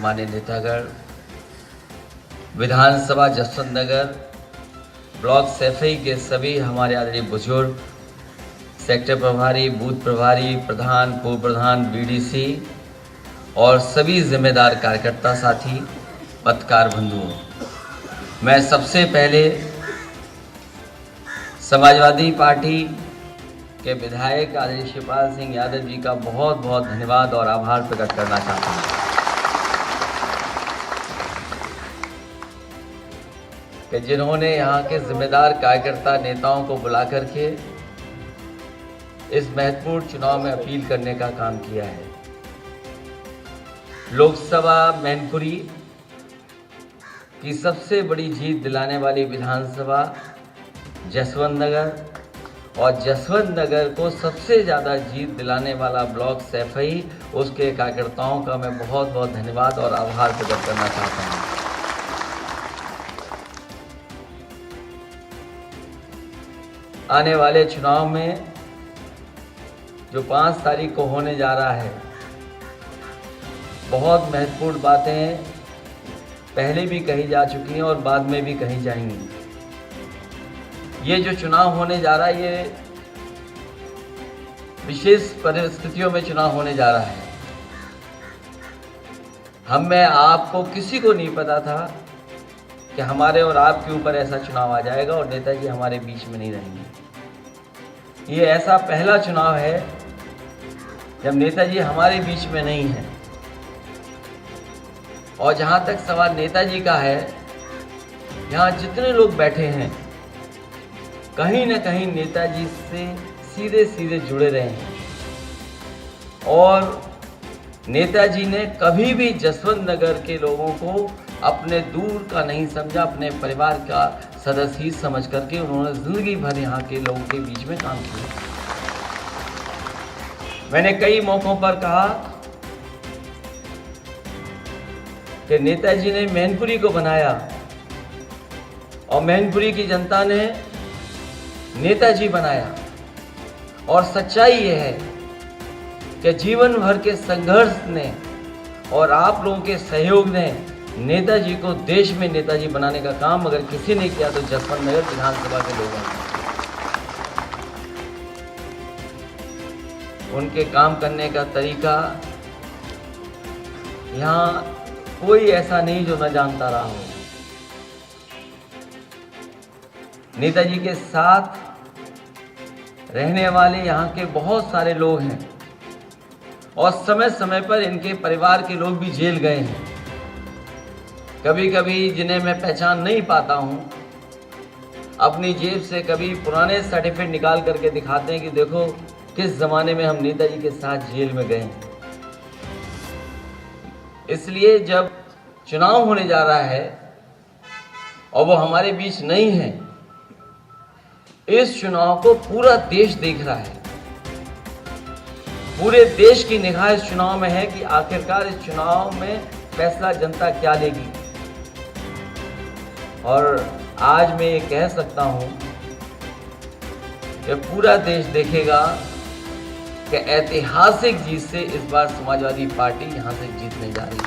मान्य नेतागण, विधानसभा जसवंत नगर ब्लॉक सैफई के सभी हमारे आदरणीय बुजुर्ग, सेक्टर प्रभारी, बूथ प्रभारी, प्रधान, पूर्व प्रधान, बीडीसी और सभी जिम्मेदार कार्यकर्ता साथी, पत्रकार बंधुओं, मैं सबसे पहले समाजवादी पार्टी के विधायक आदरणीय शिवपाल सिंह यादव जी का बहुत बहुत धन्यवाद और आभार प्रकट करना चाहता हूँ कि जिन्होंने यहाँ के जिम्मेदार कार्यकर्ता नेताओं को बुला करके इस महत्वपूर्ण चुनाव में अपील करने का काम किया है। लोकसभा मैनपुरी की सबसे बड़ी जीत दिलाने वाली विधानसभा जसवंत नगर और जसवंत नगर को सबसे ज़्यादा जीत दिलाने वाला ब्लॉक सैफई, उसके कार्यकर्ताओं का मैं बहुत बहुत धन्यवाद और आभार प्रकट करना चाहता हूँ। आने वाले चुनाव में जो 5 तारीख को होने जा रहा है, बहुत महत्वपूर्ण बातें पहले भी कही जा चुकी हैं और बाद में भी कही जाएंगी। ये जो चुनाव होने जा रहा है, ये विशेष परिस्थितियों में चुनाव होने जा रहा है। मैं आपको किसी को नहीं पता था कि हमारे और आपके ऊपर ऐसा चुनाव आ जाएगा और नेताजी हमारे बीच में नहीं रहेंगे। ये ऐसा पहला चुनाव है जब नेताजी हमारे बीच में नहीं है। और जहाँ तक सवाल नेताजी का है, यहाँ जितने लोग बैठे हैं कहीं ना कहीं नेताजी से सीधे सीधे जुड़े रहे हैं और नेताजी ने कभी भी जसवंत नगर के लोगों को अपने दूर का नहीं समझा, अपने परिवार का सदस्य ही समझ करके उन्होंने जिंदगी भर यहाँ के लोगों के बीच में काम किया। मैंने कई मौकों पर कहा कि नेताजी ने मैनपुरी को बनाया और मैनपुरी की जनता ने नेताजी बनाया। और सच्चाई यह है कि जीवन भर के संघर्ष ने और आप लोगों के सहयोग ने नेताजी को देश में नेताजी बनाने का काम अगर किसी ने किया तो जसवंत नगर विधानसभा के लोगों ने। उनके काम करने का तरीका यहाँ कोई ऐसा नहीं जो न जानता रहा हो। नेताजी के साथ रहने वाले यहाँ के बहुत सारे लोग हैं और समय समय पर इनके परिवार के लोग भी जेल गए हैं। कभी कभी जिन्हें मैं पहचान नहीं पाता हूँ, अपनी जेब से कभी पुराने सर्टिफिकेट निकाल करके दिखाते हैं कि देखो किस ज़माने में हम नेताजी के साथ जेल में गए हैं। इसलिए जब चुनाव होने जा रहा है और वो हमारे बीच नहीं है, इस चुनाव को पूरा देश देख रहा है। पूरे देश की निगाह इस चुनाव में है कि आखिरकार इस चुनाव में फैसला जनता क्या लेगी। और आज मैं ये कह सकता हूं कि पूरा देश देखेगा कि ऐतिहासिक जीत से इस बार समाजवादी पार्टी यहां से जीतने जा रही है।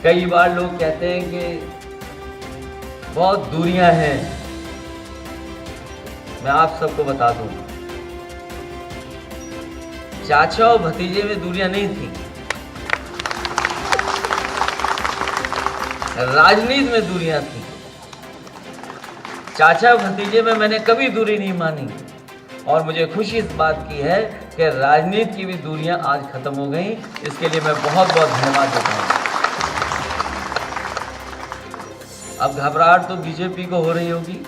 कई बार लोग कहते हैं कि बहुत दूरियां हैं। मैं आप सबको बता दूं, चाचा और भतीजे में दूरियां नहीं थी, राजनीति में दूरियां थी। चाचा भतीजे में मैंने कभी दूरी नहीं मानी और मुझे खुशी इस बात की है कि राजनीति की भी दूरियां आज खत्म हो गई। इसके लिए मैं बहुत बहुत धन्यवाद देता हूं। अब घबराहट तो बीजेपी को हो रही होगी,